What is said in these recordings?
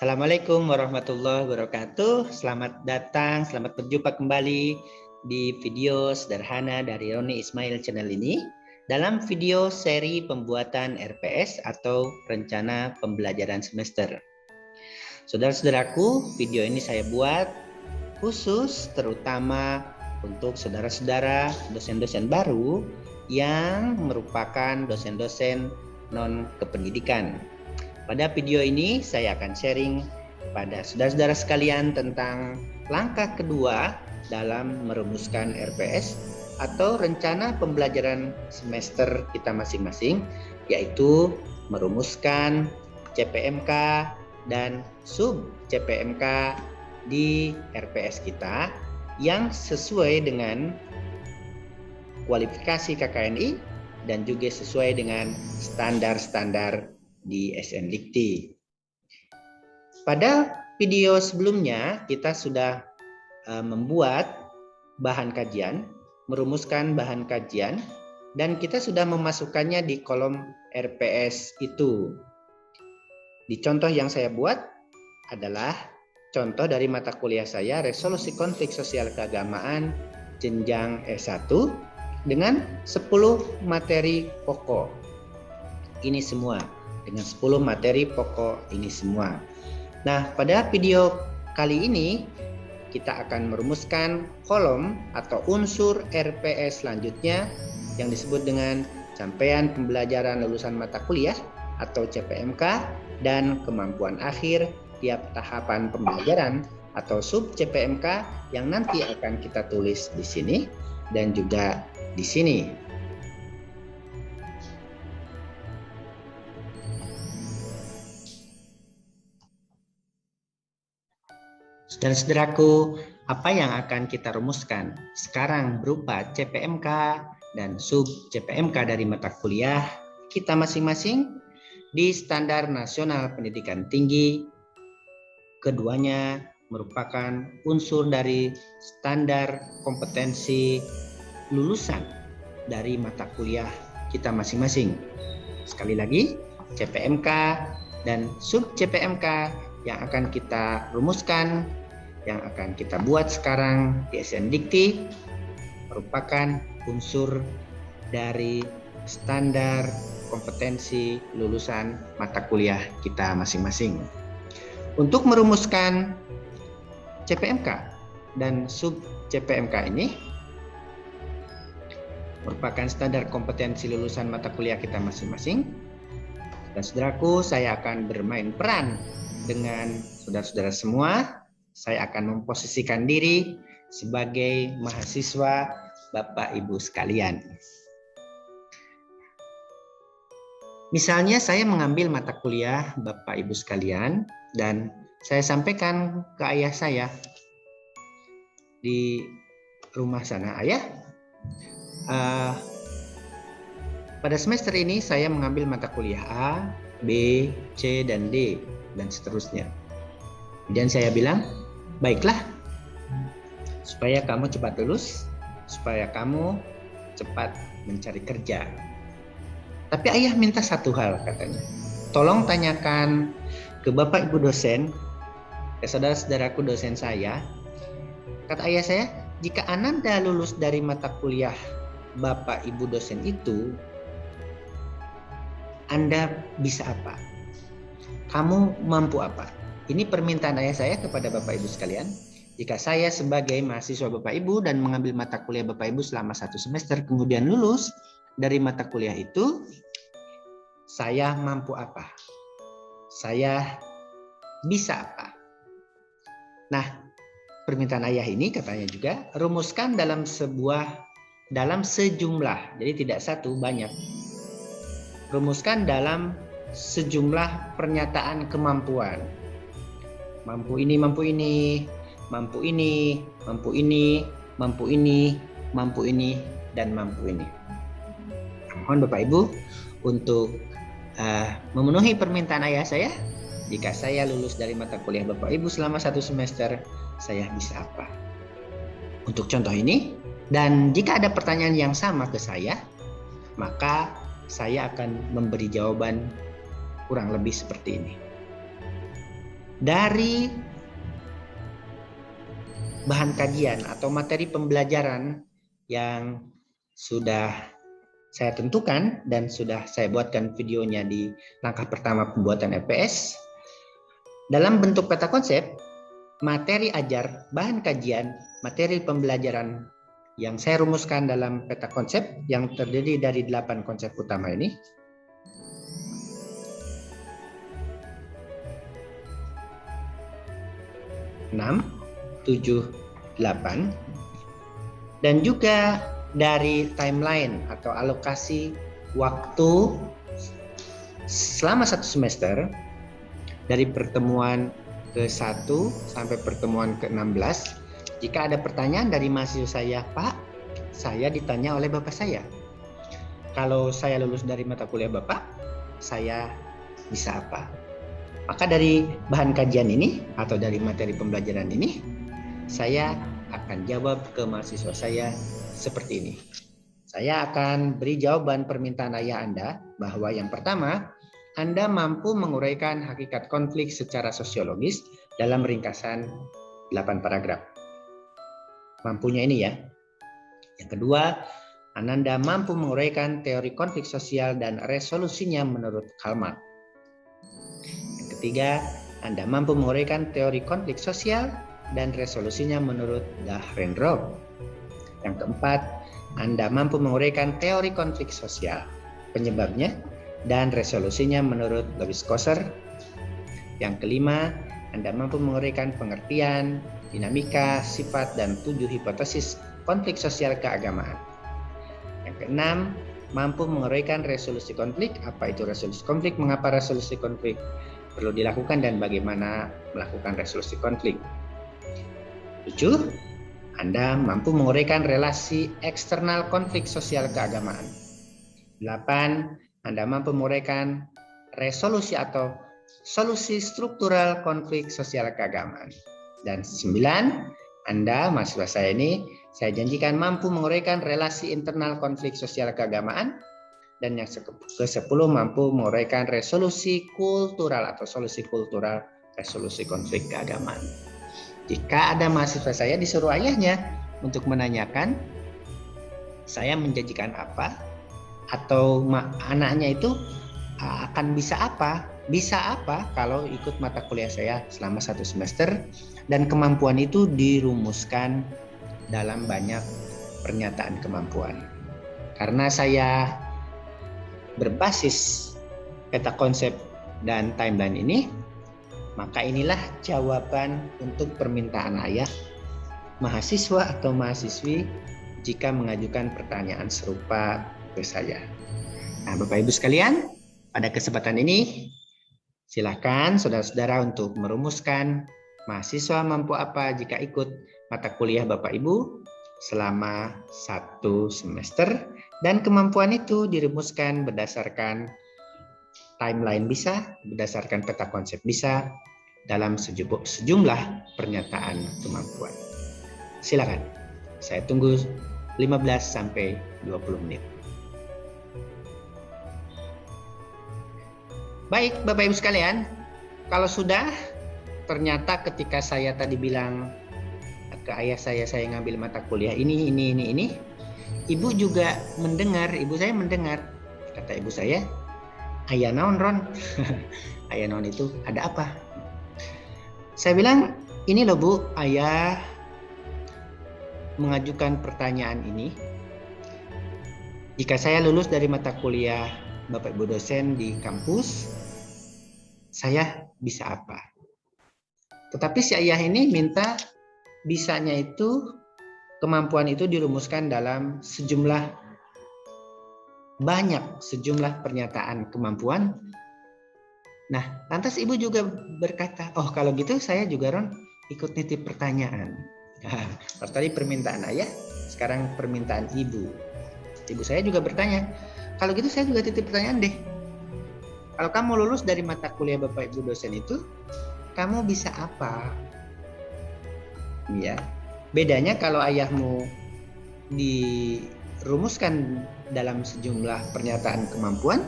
Assalamualaikum warahmatullahi wabarakatuh. Selamat datang, selamat berjumpa kembali di video sederhana dari Roni Ismail channel ini. Dalam video seri pembuatan RPS atau Rencana Pembelajaran Semester. Saudara-saudaraku, video ini saya buat khusus terutama untuk saudara-saudara dosen-dosen baru yang merupakan dosen-dosen non-kependidikan. Pada video ini saya akan sharing pada saudara-saudara sekalian tentang langkah kedua dalam merumuskan RPS atau rencana pembelajaran semester kita masing-masing, yaitu merumuskan CPMK dan sub CPMK di RPS kita yang sesuai dengan kualifikasi KKNI dan juga sesuai dengan standar-standar di SNDikti. Pada video sebelumnya kita sudah membuat bahan kajian, merumuskan bahan kajian, dan kita sudah memasukkannya di kolom RPS itu. Di contoh yang saya buat adalah contoh dari mata kuliah saya Resolusi Konflik Sosial Keagamaan jenjang S1 dengan 10 materi pokok. Ini semua. Dengan 10 materi pokok ini semua. Nah, pada video kali ini kita akan merumuskan kolom atau unsur RPS selanjutnya yang disebut dengan capaian pembelajaran lulusan mata kuliah atau CPMK dan kemampuan akhir tiap tahapan pembelajaran atau sub CPMK yang nanti akan kita tulis di sini dan juga di sini. Saudara-saudaraku, apa yang akan kita rumuskan sekarang berupa CPMK dan sub CPMK dari mata kuliah kita masing-masing di Standar Nasional Pendidikan Tinggi. Keduanya merupakan unsur dari standar kompetensi lulusan dari mata kuliah kita masing-masing. Sekali lagi, CPMK dan sub CPMK yang akan kita rumuskan, yang akan kita buat sekarang di SNDikti merupakan unsur dari standar kompetensi lulusan mata kuliah kita masing-masing. Untuk merumuskan CPMK dan sub CPMK ini merupakan standar kompetensi lulusan mata kuliah kita masing-masing. Dan saudaraku, saya akan bermain peran dengan saudara-saudara semua. Saya akan memposisikan diri sebagai mahasiswa Bapak Ibu sekalian. Misalnya saya mengambil mata kuliah Bapak Ibu sekalian dan saya sampaikan ke ayah saya di rumah sana, ayah, pada semester ini saya mengambil mata kuliah A, B, C, dan D, dan seterusnya. Dan saya bilang, baiklah, supaya kamu cepat lulus, supaya kamu cepat mencari kerja. Tapi ayah minta satu hal, katanya. Tolong tanyakan ke Bapak Ibu dosen, ke saudara-saudaraku dosen saya. Kata ayah saya, jika Ananda lulus dari mata kuliah Bapak Ibu dosen itu, Anda bisa apa? Kamu mampu apa? Ini permintaan ayah saya kepada Bapak Ibu sekalian. Jika saya sebagai mahasiswa Bapak Ibu dan mengambil mata kuliah Bapak Ibu selama 1 semester kemudian lulus dari mata kuliah itu, saya mampu apa? Saya bisa apa? Nah, permintaan ayah ini katanya juga rumuskan dalam sejumlah, jadi tidak satu, banyak. Rumuskan dalam sejumlah pernyataan kemampuan. Mampu ini, mampu ini, mampu ini, mampu ini, mampu ini, mampu ini, dan mampu ini. Mohon Bapak Ibu untuk memenuhi permintaan ayah saya. Jika saya lulus dari mata kuliah Bapak Ibu selama 1 semester, saya bisa apa? Untuk contoh ini, dan jika ada pertanyaan yang sama ke saya, maka saya akan memberi jawaban kurang lebih seperti ini. dari bahan kajian atau materi pembelajaran yang sudah saya tentukan dan sudah saya buatkan videonya di langkah pertama pembuatan RPS, dalam bentuk peta konsep, materi ajar, bahan kajian, materi pembelajaran yang saya rumuskan dalam peta konsep yang terdiri dari 8 konsep utama ini. Enam, 7, 8, dan juga dari timeline atau alokasi waktu selama 1 semester dari pertemuan ke-1 sampai pertemuan ke-16. Jika ada pertanyaan dari mahasiswa saya, Pak, saya ditanya oleh Bapak saya. Kalau saya lulus dari mata kuliah Bapak, saya bisa apa? Maka dari bahan kajian ini atau dari materi pembelajaran ini, saya akan jawab ke mahasiswa saya seperti ini. Saya akan beri jawaban permintaan ayah Anda bahwa yang pertama, Anda mampu menguraikan hakikat konflik secara sosiologis dalam ringkasan 8 paragraf. Mampunya ini ya. Yang kedua, Anda mampu menguraikan teori konflik sosial dan resolusinya menurut Karl Marx. Yang ketiga, Anda mampu menguraikan teori konflik sosial dan resolusinya menurut Dahrendorf. Yang keempat, Anda mampu menguraikan teori konflik sosial, penyebabnya, dan resolusinya menurut Lewis-Kosser. Yang kelima, Anda mampu menguraikan pengertian, dinamika, sifat, dan 7 hipotesis konflik sosial keagamaan. Yang keenam, mampu menguraikan resolusi konflik. Apa itu resolusi konflik? Mengapa resolusi konflik perlu dilakukan dan bagaimana melakukan resolusi konflik? 7. Anda mampu menguraikan relasi eksternal konflik sosial keagamaan. 8. Anda mampu menguraikan resolusi atau solusi struktural konflik sosial keagamaan. Dan 9. Anda, mahasiswa saya ini, saya janjikan mampu menguraikan relasi internal konflik sosial keagamaan. Dan yang ke-10 mampu menguraikan resolusi kultural atau solusi kultural resolusi konflik keagamaan. Jika ada mahasiswa saya disuruh ayahnya untuk menanyakan saya menjanjikan apa atau anaknya itu akan bisa apa kalau ikut mata kuliah saya selama 1 semester, dan kemampuan itu dirumuskan dalam banyak pernyataan kemampuan. Karena saya berbasis peta konsep dan timeline ini, maka inilah jawaban untuk permintaan ayah mahasiswa atau mahasiswi jika mengajukan pertanyaan serupa ke saya. Nah, Bapak Ibu sekalian, pada kesempatan ini silakan saudara-saudara untuk merumuskan mahasiswa mampu apa jika ikut mata kuliah Bapak Ibu selama 1 semester, dan kemampuan itu dirumuskan berdasarkan timeline bisa, berdasarkan peta konsep bisa, dalam sejumlah pernyataan kemampuan. Silakan, saya tunggu 15 sampai 20 menit. Baik, Bapak Ibu sekalian, kalau sudah, ternyata ketika saya tadi bilang ke ayah saya ngambil mata kuliah ini, ibu juga mendengar, ibu saya mendengar, kata ibu saya, ayah naon Ron, ayah naon itu ada apa? Saya bilang, ini loh Bu, ayah mengajukan pertanyaan ini. Jika saya lulus dari mata kuliah Bapak Ibu dosen di kampus, saya bisa apa? Tetapi si ayah ini minta bisanya itu, kemampuan itu dirumuskan dalam sejumlah pernyataan kemampuan. Nah, lantas ibu juga berkata, oh kalau gitu saya juga Ron ikut nitip pertanyaan. Nah, tadi permintaan ayah, sekarang permintaan ibu. Ibu saya juga bertanya, kalau gitu saya juga titip pertanyaan deh. Kalau kamu lulus dari mata kuliah Bapak Ibu dosen itu, kamu bisa apa? Ya, bedanya kalau ayahmu dirumuskan dalam sejumlah pernyataan kemampuan,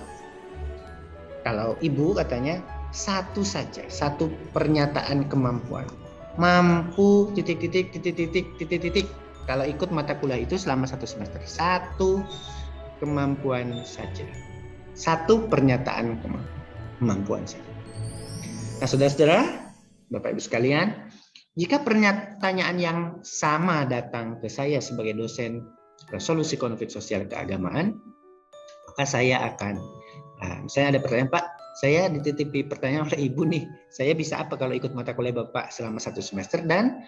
kalau ibu katanya satu saja, satu pernyataan kemampuan. Mampu titik. Kalau ikut mata kuliah itu selama 1 semester, satu kemampuan saja, satu pernyataan kemampuan saja. Nah, saudara-saudara, Bapak Ibu sekalian, jika pertanyaan yang sama datang ke saya sebagai dosen resolusi konflik sosial keagamaan, maka saya akan, misalnya ada pertanyaan, Pak, saya dititipi pertanyaan oleh Ibu nih, saya bisa apa kalau ikut mata kuliah Bapak selama 1 semester, dan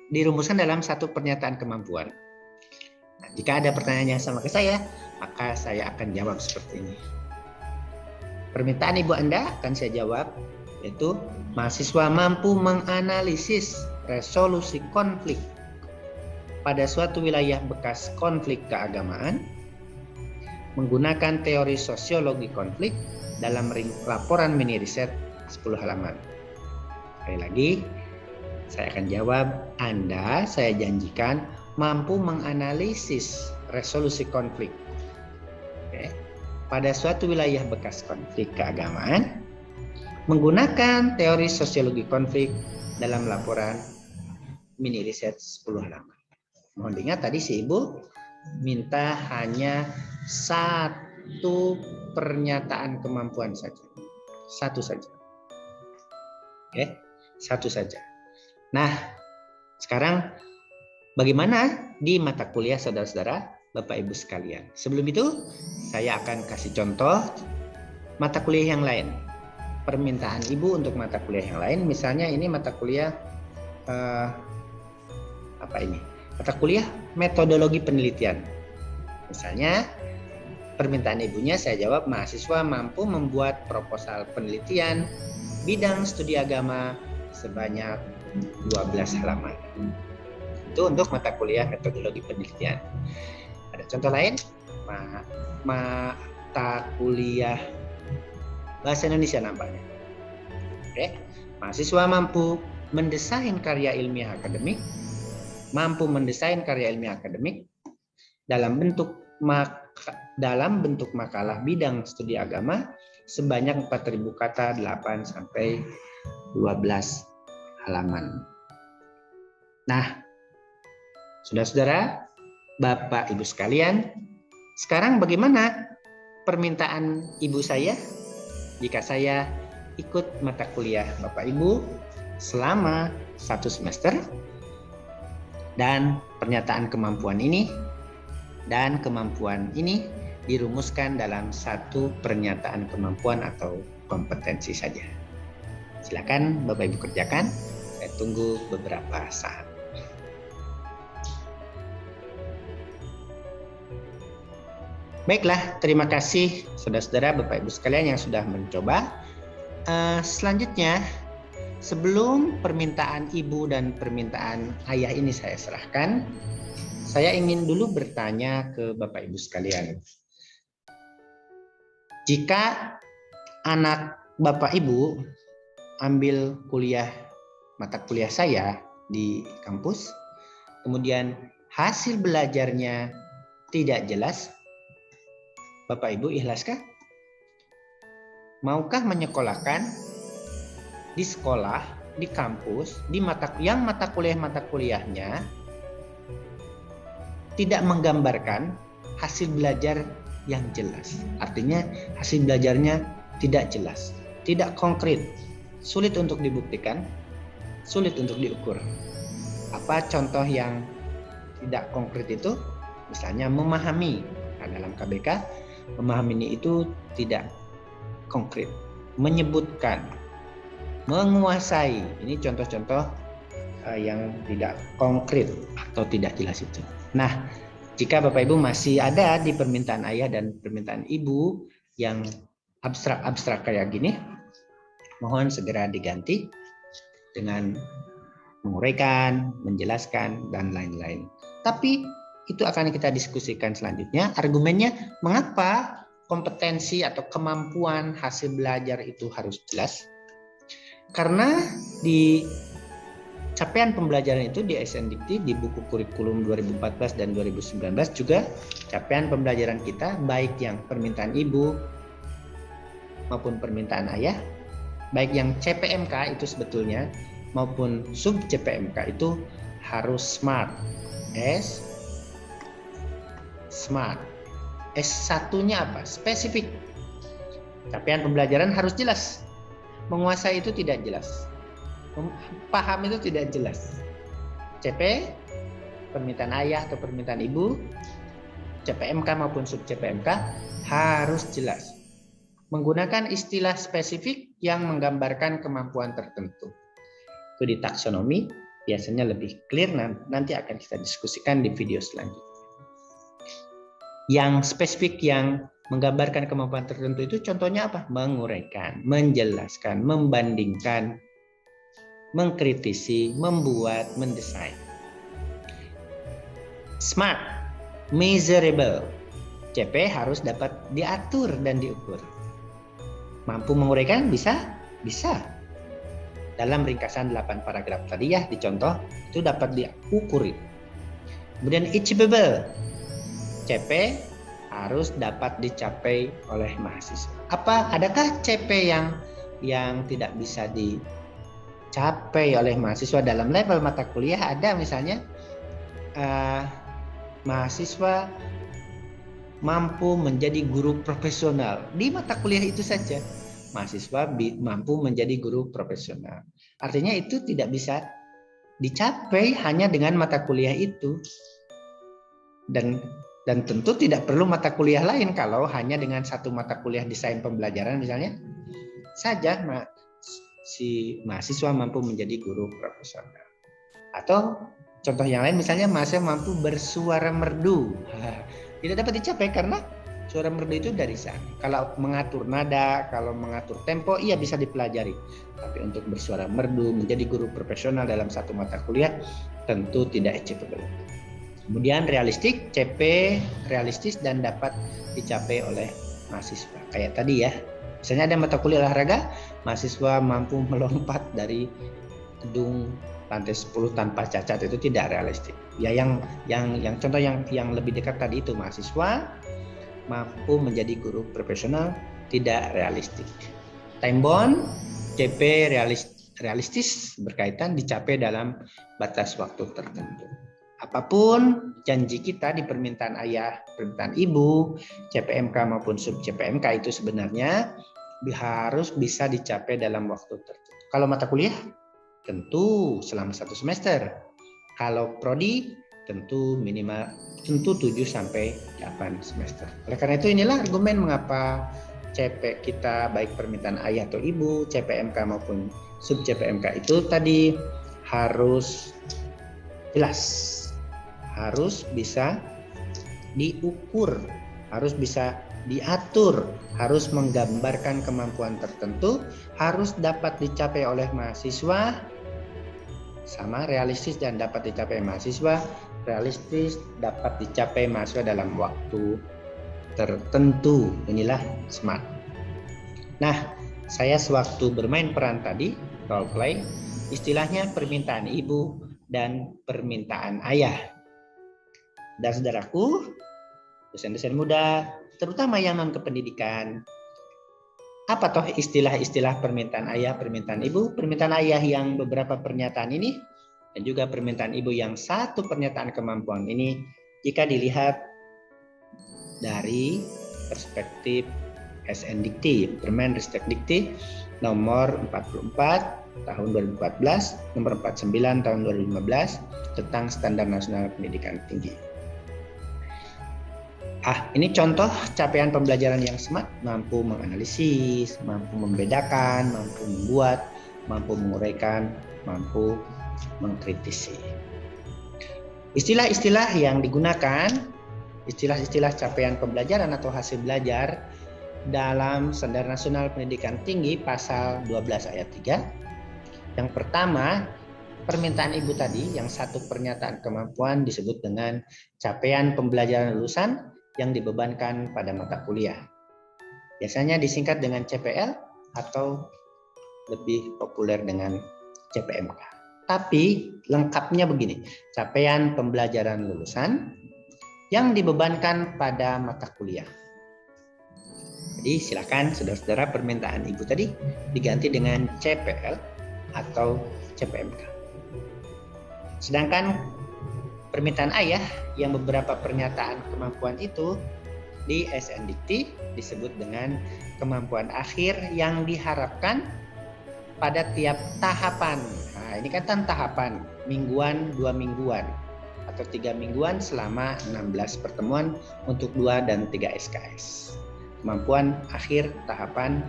dirumuskan dalam satu pernyataan kemampuan. Nah, jika ada pertanyaan yang sama ke saya, maka saya akan jawab seperti ini. Permintaan Ibu Anda akan saya jawab, yaitu mahasiswa mampu menganalisis resolusi konflik pada suatu wilayah bekas konflik keagamaan menggunakan teori sosiologi konflik dalam laporan mini riset 10 halaman. Sekali lagi, saya akan jawab, Anda saya janjikan mampu menganalisis resolusi konflik pada suatu wilayah bekas konflik keagamaan menggunakan teori sosiologi konflik dalam laporan mini riset 10 halaman. Mohon diingat tadi si Ibu minta hanya satu pernyataan kemampuan saja. Satu saja. Satu saja. Nah, sekarang bagaimana di mata kuliah saudara-saudara, Bapak Ibu sekalian? Sebelum itu, saya akan kasih contoh mata kuliah yang lain. Permintaan Ibu untuk mata kuliah yang lain, misalnya ini mata kuliah mata kuliah metodologi penelitian. Misalnya permintaan Ibunya saya jawab, mahasiswa mampu membuat proposal penelitian bidang studi agama sebanyak 12 halaman. Itu untuk mata kuliah metodologi penelitian. Ada contoh lain, mata kuliah bahasa Indonesia nampaknya. Mahasiswa mampu mendesain karya ilmiah akademik, dalam bentuk makalah bidang studi agama sebanyak 4.000 kata, 8 sampai 12 halaman. Nah, saudara-saudara, Bapak Ibu sekalian, sekarang bagaimana permintaan Ibu saya jika saya ikut mata kuliah Bapak Ibu selama 1 semester, dan pernyataan kemampuan ini dirumuskan dalam satu pernyataan kemampuan atau kompetensi saja. Silakan Bapak Ibu kerjakan, saya tunggu beberapa saat. Baiklah, terima kasih saudara-saudara, Bapak Ibu sekalian yang sudah mencoba. Selanjutnya, sebelum permintaan Ibu dan permintaan Ayah ini saya serahkan, saya ingin dulu bertanya ke Bapak Ibu sekalian. Jika anak Bapak Ibu ambil mata kuliah saya di kampus, kemudian hasil belajarnya tidak jelas, Bapak Ibu ikhlaskah? Maukah menyekolahkan di sekolah, di kampus, di mata kuliahnya tidak menggambarkan hasil belajar yang jelas? Artinya hasil belajarnya tidak jelas, tidak konkret, sulit untuk dibuktikan, sulit untuk diukur. Apa contoh yang tidak konkret itu? Misalnya memahami. Nah, dalam KBK, memahami itu tidak konkret. Menyebutkan, menguasai, ini contoh-contoh yang tidak konkret atau tidak jelas itu. Nah, jika Bapak Ibu masih ada di permintaan Ayah dan permintaan Ibu yang abstrak-abstrak kayak gini, mohon segera diganti dengan menguraikan, menjelaskan, dan lain-lain. Tapi itu akan kita diskusikan selanjutnya. Argumennya, mengapa kompetensi atau kemampuan hasil belajar itu harus jelas? Karena di capaian pembelajaran itu di SNDikti, di buku kurikulum 2014 dan 2019 juga capaian pembelajaran kita, baik yang permintaan Ibu maupun permintaan Ayah, baik yang CPMK itu sebetulnya maupun sub CPMK itu harus smart. Smart. S1-nya apa? Spesifik. Capaian pembelajaran harus jelas. Menguasai itu tidak jelas. Paham itu tidak jelas. CP, permintaan ayah atau permintaan ibu, CPMK maupun sub CPMK harus jelas. Menggunakan istilah spesifik yang menggambarkan kemampuan tertentu. Itu di taksonomi biasanya lebih clear, nanti akan kita diskusikan di video selanjutnya. Yang spesifik yang menggambarkan kemampuan tertentu itu contohnya apa? Menguraikan, menjelaskan, membandingkan, mengkritisi, membuat, mendesain. Smart, measurable. CP harus dapat diatur dan diukur. Mampu menguraikan? Bisa? Bisa. Dalam ringkasan 8 paragraf tadi ya, dicontoh, itu dapat diukur. Kemudian achievable. CP harus dapat dicapai oleh mahasiswa. Adakah CP yang tidak bisa dicapai oleh mahasiswa dalam level mata kuliah? Ada, misalnya mahasiswa mampu menjadi guru profesional di mata kuliah itu saja. Mahasiswa mampu menjadi guru profesional. Artinya itu tidak bisa dicapai hanya dengan mata kuliah itu. Dan tentu tidak perlu mata kuliah lain. Kalau hanya dengan satu mata kuliah desain pembelajaran misalnya saja si mahasiswa mampu menjadi guru profesional. Atau contoh yang lain misalnya mahasiswa mampu bersuara merdu. Tidak dapat dicapai karena suara merdu itu dari sana. Kalau mengatur nada, kalau mengatur tempo, iya bisa dipelajari. Tapi untuk bersuara merdu, menjadi guru profesional dalam satu mata kuliah, tentu tidak achievable. Kemudian realistik, CP realistis dan dapat dicapai oleh mahasiswa. Kayak tadi ya, misalnya ada mata kuliah olahraga, mahasiswa mampu melompat dari gedung lantai 10 tanpa cacat, itu tidak realistik. Ya yang contoh yang lebih dekat tadi itu mahasiswa mampu menjadi guru profesional, tidak realistik. Time bound, CP realistis berkaitan dicapai dalam batas waktu tertentu. Apapun janji kita di permintaan ayah, permintaan ibu, CPMK maupun sub CPMK itu sebenarnya harus bisa dicapai dalam waktu tertentu. Kalau mata kuliah tentu selama 1 semester. Kalau prodi tentu 7 sampai 8 semester. Oleh karena itu inilah argumen mengapa CP kita baik permintaan ayah atau ibu, CPMK maupun sub CPMK itu tadi harus jelas, harus bisa diukur, harus bisa diatur, harus menggambarkan kemampuan tertentu, harus dapat dicapai oleh mahasiswa, sama realistis dan dapat dicapai mahasiswa, realistis dapat dicapai mahasiswa dalam waktu tertentu. Inilah SMART. Nah, saya sewaktu bermain peran tadi, role play, istilahnya permintaan ibu dan permintaan ayah. Dan saudaraku, dosen-dosen muda, terutama yang non kependidikan, apa toh istilah-istilah permintaan ayah, permintaan ibu? Permintaan ayah yang beberapa pernyataan ini dan juga permintaan ibu yang satu pernyataan kemampuan ini jika dilihat dari perspektif SNDikti, Permendikti Dikti nomor 44 tahun 2014, nomor 49 tahun 2015 tentang Standar Nasional Pendidikan Tinggi. Ini contoh capaian pembelajaran yang SMART, mampu menganalisis, mampu membedakan, mampu membuat, mampu menguraikan, mampu mengkritisi. Istilah-istilah yang digunakan, istilah-istilah capaian pembelajaran atau hasil belajar dalam Standar Nasional Pendidikan Tinggi pasal 12 ayat 3. Yang pertama, permintaan ibu tadi yang satu pernyataan kemampuan disebut dengan capaian pembelajaran lulusan yang dibebankan pada mata kuliah. Biasanya disingkat dengan CPL atau lebih populer dengan CPMK. Tapi lengkapnya begini, capaian pembelajaran lulusan yang dibebankan pada mata kuliah. Jadi silakan saudara-saudara permintaan Ibu tadi diganti dengan CPL atau CPMK. Sedangkan permintaan ayah yang beberapa pernyataan kemampuan itu di SNDikti disebut dengan kemampuan akhir yang diharapkan pada tiap tahapan. Nah, ini kan tahapan mingguan, 2 mingguan atau 3 mingguan selama 16 pertemuan untuk 2 dan 3 SKS. Kemampuan akhir tahapan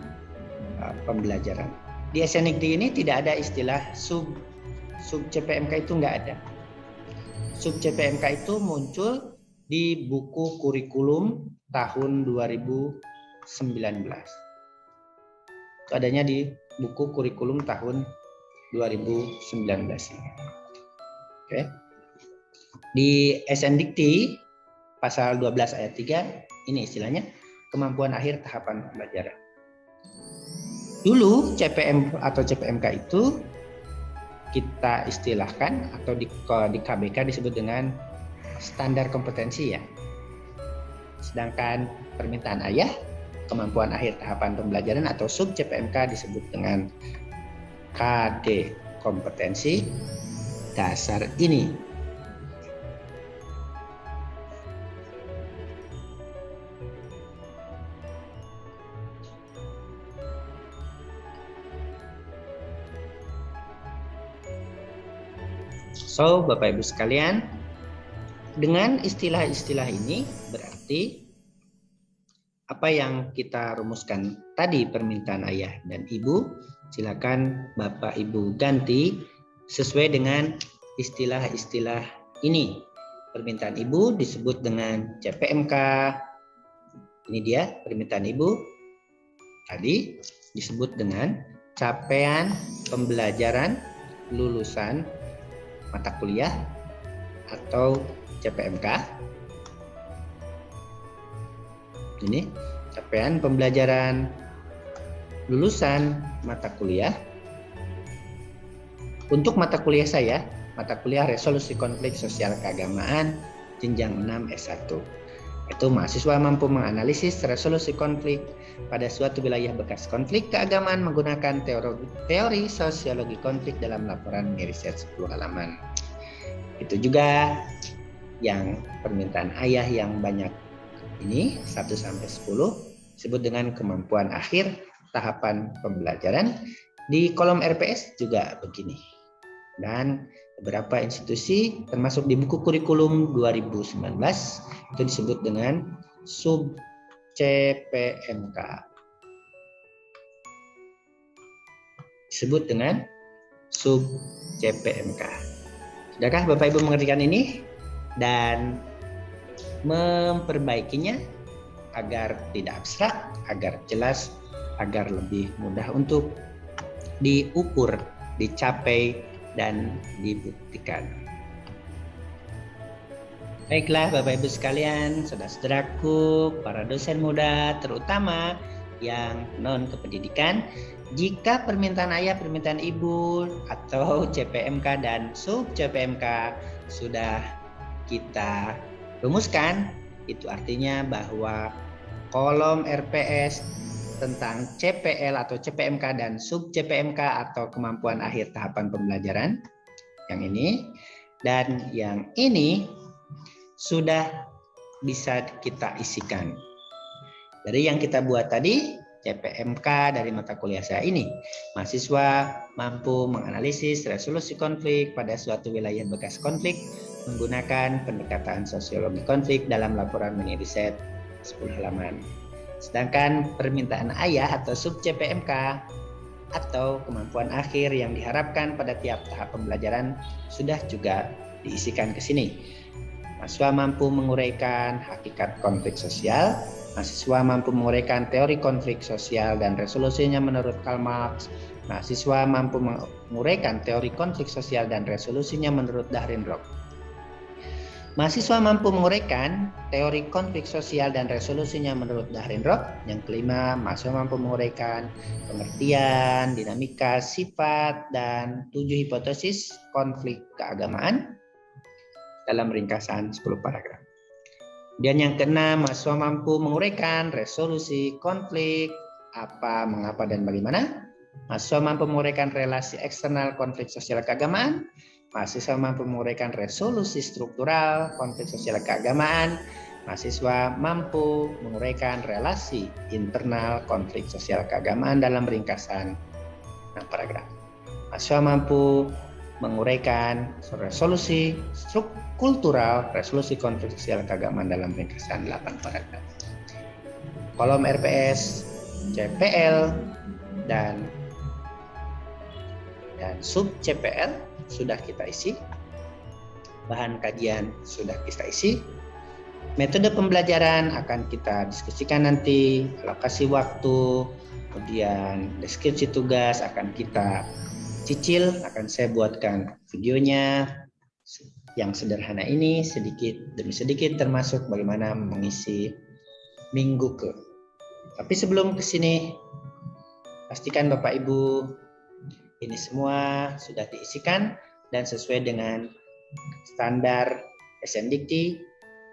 pembelajaran. Di SNDikti ini tidak ada istilah sub CPMK, itu nggak ada. Sub CPMK itu muncul di buku kurikulum tahun 2019. Itu adanya di buku kurikulum tahun 2019. Oke. Di SNDikti pasal 12 ayat 3 ini istilahnya kemampuan akhir tahapan pembelajaran. Dulu CPM atau CPMK itu kita istilahkan atau di KBK disebut dengan standar kompetensi ya. Sedangkan permintaan ayah kemampuan akhir tahapan pembelajaran atau sub CPMK disebut dengan KD kompetensi dasar ini. So, Bapak Ibu sekalian, dengan istilah-istilah ini berarti apa yang kita rumuskan tadi permintaan ayah dan ibu, silakan Bapak Ibu ganti sesuai dengan istilah-istilah ini. Permintaan ibu disebut dengan CPMK. Ini dia permintaan ibu. Tadi disebut dengan capaian pembelajaran lulusan mata kuliah atau CPMK. Ini capaian pembelajaran lulusan mata kuliah. Untuk mata kuliah saya, mata kuliah Resolusi Konflik Sosial Keagamaan jenjang 6 S1. Itu mahasiswa mampu menganalisis resolusi konflik pada suatu wilayah bekas konflik keagamaan menggunakan teori sosiologi konflik dalam laporan mini riset 10 halaman. Itu juga yang permintaan ayah yang banyak ini 1-10 disebut dengan kemampuan akhir tahapan pembelajaran. Di kolom RPS juga begini. Dan beberapa institusi termasuk di buku kurikulum 2019 itu disebut dengan sub CPMK. Disebut dengan sub CPMK. Sudahkah Bapak Ibu mengertikan ini dan memperbaikinya agar tidak abstrak, agar jelas, agar lebih mudah untuk diukur, dicapai, dan dibuktikan. Baiklah Bapak Ibu sekalian, saudara-saudaraku, para dosen muda terutama yang non kependidikan, jika permintaan ayah, permintaan ibu atau CPMK dan sub CPMK sudah kita rumuskan, itu artinya bahwa kolom RPS tentang CPL atau CPMK dan sub CPMK atau kemampuan akhir tahapan pembelajaran yang ini dan yang ini sudah bisa kita isikan. Dari yang kita buat tadi, CPMK dari mata kuliah saya ini, mahasiswa mampu menganalisis resolusi konflik pada suatu wilayah bekas konflik menggunakan pendekatan sosiologi konflik dalam laporan mini riset 10 halaman. Sedangkan permintaan ayah atau sub CPMK atau kemampuan akhir yang diharapkan pada tiap tahap pembelajaran sudah juga diisikan ke sini. Mahasiswa mampu menguraikan hakikat konflik sosial, mahasiswa mampu menguraikan teori konflik sosial dan resolusinya menurut Karl Marx, mahasiswa mampu menguraikan teori konflik sosial dan resolusinya menurut Dahrenroth. Mahasiswa mampu menguraikan teori konflik sosial dan resolusinya menurut Dahrenroth. Yang kelima, mahasiswa mampu menguraikan pengertian, dinamika, sifat, dan 7 hipotesis konflik keagamaan dalam ringkasan 10 paragraf. Dan yang keenam, mahasiswa mampu menguraikan resolusi konflik, apa, mengapa, dan bagaimana. Mahasiswa mampu menguraikan relasi eksternal konflik sosial keagamaan. Mahasiswa mampu menguraikan resolusi struktural konflik sosial keagamaan. Mahasiswa mampu menguraikan relasi internal konflik sosial keagamaan dalam ringkasan paragraf. Mahasiswa mampu menguraikan resolusi kultural, resolusi konflik sosial keagamaan dalam ringkasan 8 paragraf. Kolom RPS, CPL, dan sub CPL sudah kita isi. Bahan kajian sudah kita isi. Metode pembelajaran akan kita diskusikan nanti, alokasi waktu, kemudian deskripsi tugas akan kita cicil, akan saya buatkan videonya yang sederhana ini sedikit demi sedikit, termasuk bagaimana mengisi minggu ke. Tapi sebelum ke sini, pastikan Bapak Ibu ini semua sudah diisikan dan sesuai dengan standar SNDikti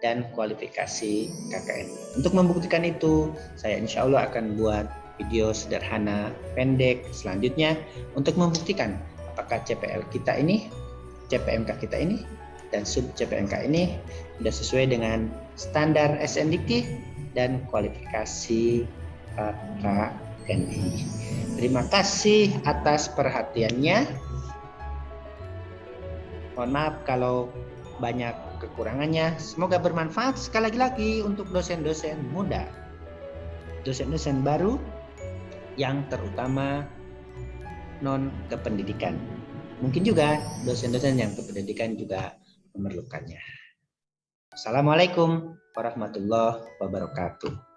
dan kualifikasi KKN. Untuk membuktikan itu, saya insya Allah akan buat video sederhana pendek selanjutnya untuk membuktikan apakah CPL kita ini, CPMK kita ini, dan sub CPMK ini sudah sesuai dengan standar SNDikti dan kualifikasi KKNI. Terima kasih atas perhatiannya. Mohon maaf kalau banyak kekurangannya. Semoga bermanfaat sekali lagi untuk dosen-dosen muda, dosen-dosen baru, yang terutama non kependidikan. Mungkin juga dosen-dosen yang kependidikan juga memerlukannya. Assalamualaikum warahmatullahi wabarakatuh.